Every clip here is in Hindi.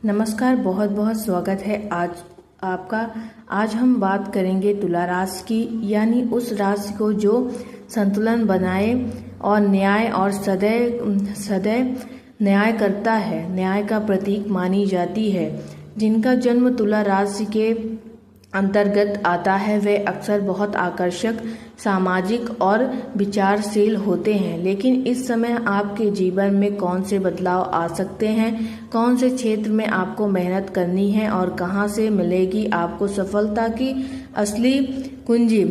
नमस्कार, बहुत बहुत स्वागत है आज आपका। आज हम बात करेंगे तुला राशि की, यानी उस राशि को जो संतुलन बनाए और न्याय और सदैव न्याय करता है, न्याय का प्रतीक मानी जाती है। जिनका जन्म तुला राशि के अंतर्गत आता है वे अक्सर बहुत आकर्षक, सामाजिक और विचारशील होते हैं। लेकिन इस समय आपके जीवन में कौन से बदलाव आ सकते हैं, कौन से क्षेत्र में आपको मेहनत करनी है और कहां से मिलेगी आपको सफलता की असली कुंजी।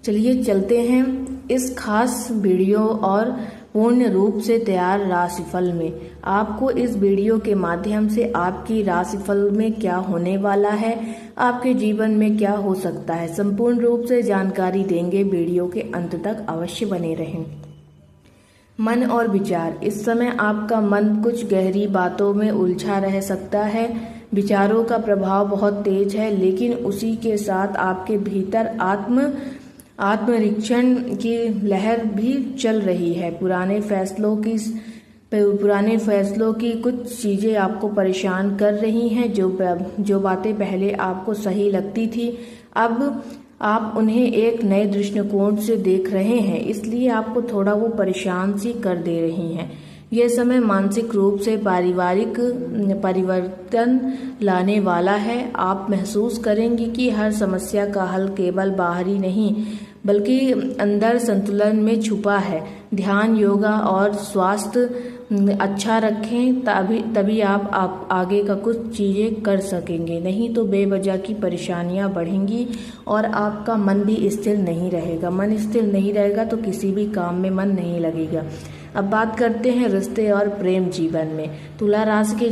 चलिए चलते हैं इस खास वीडियो और पूर्ण रूप से तैयार राशिफल में। आपको इस वीडियो के माध्यम से आपकी राशिफल में क्या होने वाला है, आपके जीवन में क्या हो सकता है, संपूर्ण रूप से जानकारी देंगे। वीडियो के अंत तक अवश्य बने रहें। मन और विचार। इस समय आपका मन कुछ गहरी बातों में उलझा रह सकता है। विचारों का प्रभाव बहुत तेज है, लेकिन उसी के साथ आपके भीतर आत्मनिरीक्षण की लहर भी चल रही है। पुराने फैसलों की कुछ चीजें आपको परेशान कर रही हैं। जो बातें पहले आपको सही लगती थी, अब आप उन्हें एक नए दृष्टिकोण से देख रहे हैं, इसलिए आपको थोड़ा वो परेशान सी कर दे रही हैं। यह समय मानसिक रूप से पारिवारिक परिवर्तन लाने वाला है। आप महसूस करेंगे कि हर समस्या का हल केवल बाहरी नहीं बल्कि अंदर संतुलन में छुपा है। ध्यान, योगा और स्वास्थ्य अच्छा रखें, तभी आप आगे का कुछ चीजें कर सकेंगे। नहीं तो बेवजह की परेशानियां बढ़ेंगी और आपका मन भी स्थिर नहीं रहेगा। मन स्थिर नहीं रहेगा तो किसी भी काम में मन नहीं लगेगा। अब बात करते हैं रिश्ते और प्रेम जीवन में। तुला राशि के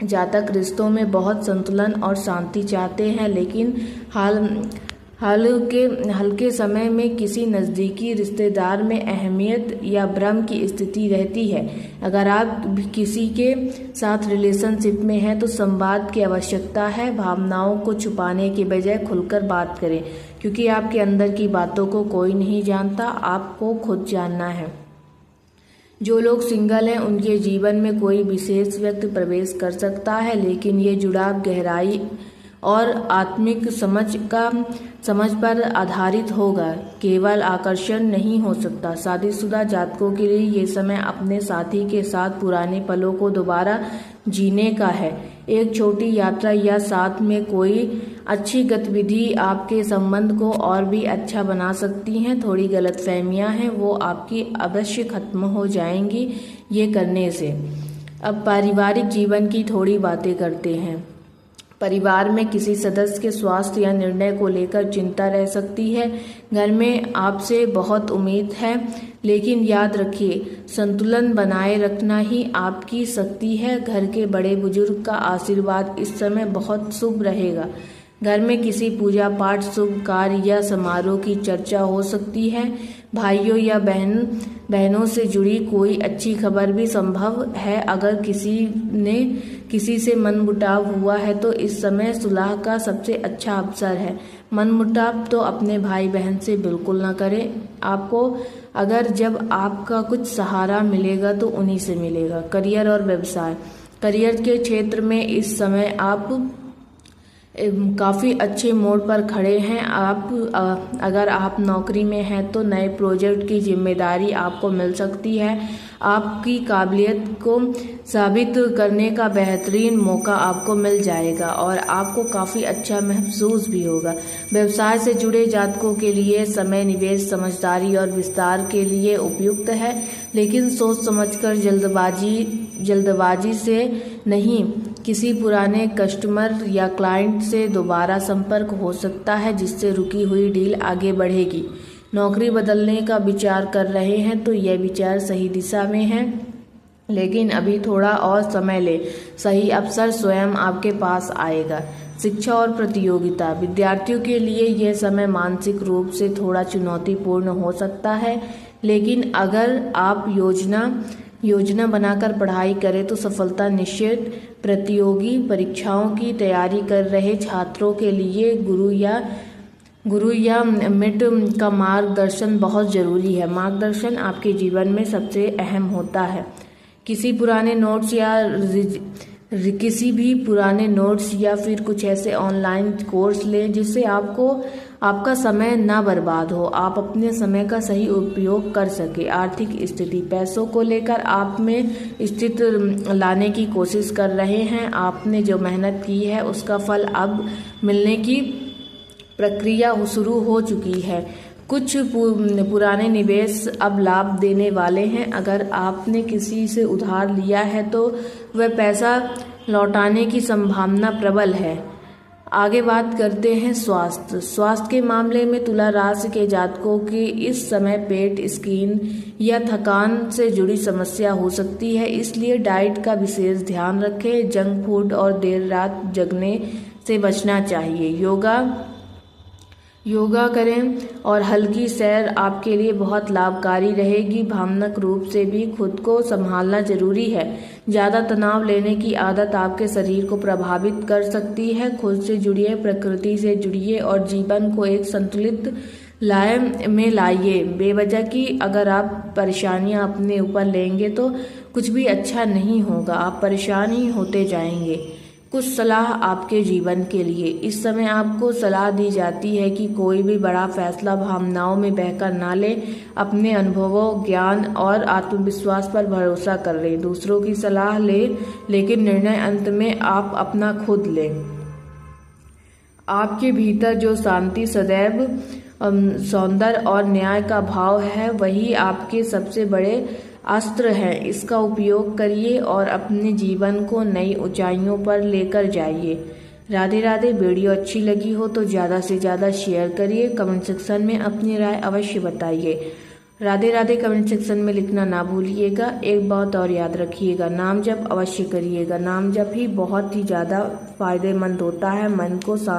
जातक रिश्तों में बहुत संतुलन और शांति चाहते हैं, लेकिन हल्के समय में किसी नज़दीकी रिश्तेदार में अहमियत या भ्रम की स्थिति रहती है। अगर आप किसी के साथ रिलेशनशिप में हैं तो संवाद की आवश्यकता है। भावनाओं को छुपाने के बजाय खुलकर बात करें, क्योंकि आपके अंदर की बातों को कोई नहीं जानता, आपको खुद जानना है। जो लोग सिंगल हैं उनके जीवन में कोई विशेष व्यक्ति प्रवेश कर सकता है, लेकिन ये जुड़ाव गहराई और आत्मिक समझ पर आधारित होगा, केवल आकर्षण नहीं हो सकता। शादीशुदा जातकों के लिए ये समय अपने साथी के साथ पुराने पलों को दोबारा जीने का है। एक छोटी यात्रा या साथ में कोई अच्छी गतिविधि आपके संबंध को और भी अच्छा बना सकती हैं। थोड़ी गलतफहमियां हैं, वो आपकी अवश्य खत्म हो जाएंगी ये करने से। अब पारिवारिक जीवन की थोड़ी बातें करते हैं। परिवार में किसी सदस्य के स्वास्थ्य या निर्णय को लेकर चिंता रह सकती है। घर में आपसे बहुत उम्मीद है, लेकिन याद रखिए संतुलन बनाए रखना ही आपकी शक्ति है। घर के बड़े बुजुर्ग का आशीर्वाद इस समय बहुत शुभ रहेगा। घर में किसी पूजा पाठ, शुभ कार्य या समारोह की चर्चा हो सकती है। भाइयों या बहनों से जुड़ी कोई अच्छी खबर भी संभव है। अगर किसी से मनमुटाव हुआ है तो इस समय सुलह का सबसे अच्छा अवसर है। मनमुटाव तो अपने भाई बहन से बिल्कुल ना करें। जब आपका कुछ सहारा मिलेगा तो उन्हीं से मिलेगा। करियर और व्यवसाय। करियर के क्षेत्र में इस समय आप काफ़ी अच्छे मोड़ पर खड़े हैं। अगर आप नौकरी में हैं तो नए प्रोजेक्ट की जिम्मेदारी आपको मिल सकती है। आपकी काबिलियत को साबित करने का बेहतरीन मौका आपको मिल जाएगा और आपको काफ़ी अच्छा महसूस भी होगा। व्यवसाय से जुड़े जातकों के लिए समय निवेश समझदारी और विस्तार के लिए उपयुक्त है, लेकिन सोच समझकर जल्दबाजी से नहीं। किसी पुराने कस्टमर या क्लाइंट से दोबारा संपर्क हो सकता है, जिससे रुकी हुई डील आगे बढ़ेगी। नौकरी बदलने का विचार कर रहे हैं तो यह विचार सही दिशा में है, लेकिन अभी थोड़ा और समय ले। सही अवसर स्वयं आपके पास आएगा। शिक्षा और प्रतियोगिता। विद्यार्थियों के लिए यह समय मानसिक रूप से थोड़ा चुनौतीपूर्ण हो सकता है, लेकिन अगर आप योजना बनाकर पढ़ाई करें तो सफलता निश्चित। प्रतियोगी परीक्षाओं की तैयारी कर रहे छात्रों के लिए गुरु या मिट का मार्गदर्शन बहुत जरूरी है। मार्गदर्शन आपके जीवन में सबसे अहम होता है। किसी पुराने नोट्स या फिर कुछ ऐसे ऑनलाइन कोर्स लें जिससे आपका समय ना बर्बाद हो, आप अपने समय का सही उपयोग कर सके। आर्थिक स्थिति, पैसों को लेकर आप में स्थिति लाने की कोशिश कर रहे हैं। आपने जो मेहनत की है उसका फल अब मिलने की प्रक्रिया शुरू हो चुकी है। कुछ पुराने निवेश अब लाभ देने वाले हैं। अगर आपने किसी से उधार लिया है तो वह पैसा लौटाने की संभावना प्रबल है। आगे बात करते हैं स्वास्थ्य के मामले में तुला राशि के जातकों की इस समय पेट, स्किन या थकान से जुड़ी समस्या हो सकती है, इसलिए डाइट का विशेष ध्यान रखें। जंक फूड और देर रात जगने से बचना चाहिए। योगा करें और हल्की सैर आपके लिए बहुत लाभकारी रहेगी। भावनात्मक रूप से भी खुद को संभालना जरूरी है। ज़्यादा तनाव लेने की आदत आपके शरीर को प्रभावित कर सकती है। खुद से जुड़िए, प्रकृति से जुड़िए और जीवन को एक संतुलित में लाइए। बेवजह की अगर आप परेशानियां अपने ऊपर लेंगे तो कुछ भी अच्छा नहीं होगा, आप परेशान ही होते जाएंगे। कुछ सलाह आपके जीवन के लिए। इस समय आपको सलाह दी जाती है कि कोई भी बड़ा फैसला भावनाओं में बहकर ना ले। अपने अनुभवों, ज्ञान और आत्मविश्वास पर भरोसा कर लें। दूसरों की सलाह लें लेकिन निर्णय अंत में आप अपना खुद लें। आपके भीतर जो शांति, सदैव सौंदर्य और न्याय का भाव है वही आपके सबसे बड़े अस्त्र है। इसका उपयोग करिए और अपने जीवन को नई ऊंचाइयों पर लेकर जाइए। राधे राधे। वीडियो अच्छी लगी हो तो ज़्यादा से ज़्यादा शेयर करिए। कमेंट सेक्शन में अपनी राय अवश्य बताइए। राधे राधे कमेंट सेक्शन में लिखना ना भूलिएगा। एक बात और याद रखिएगा, नाम जप अवश्य करिएगा। नाम जप ही बहुत ही ज़्यादा फायदेमंद होता है, मन को शांत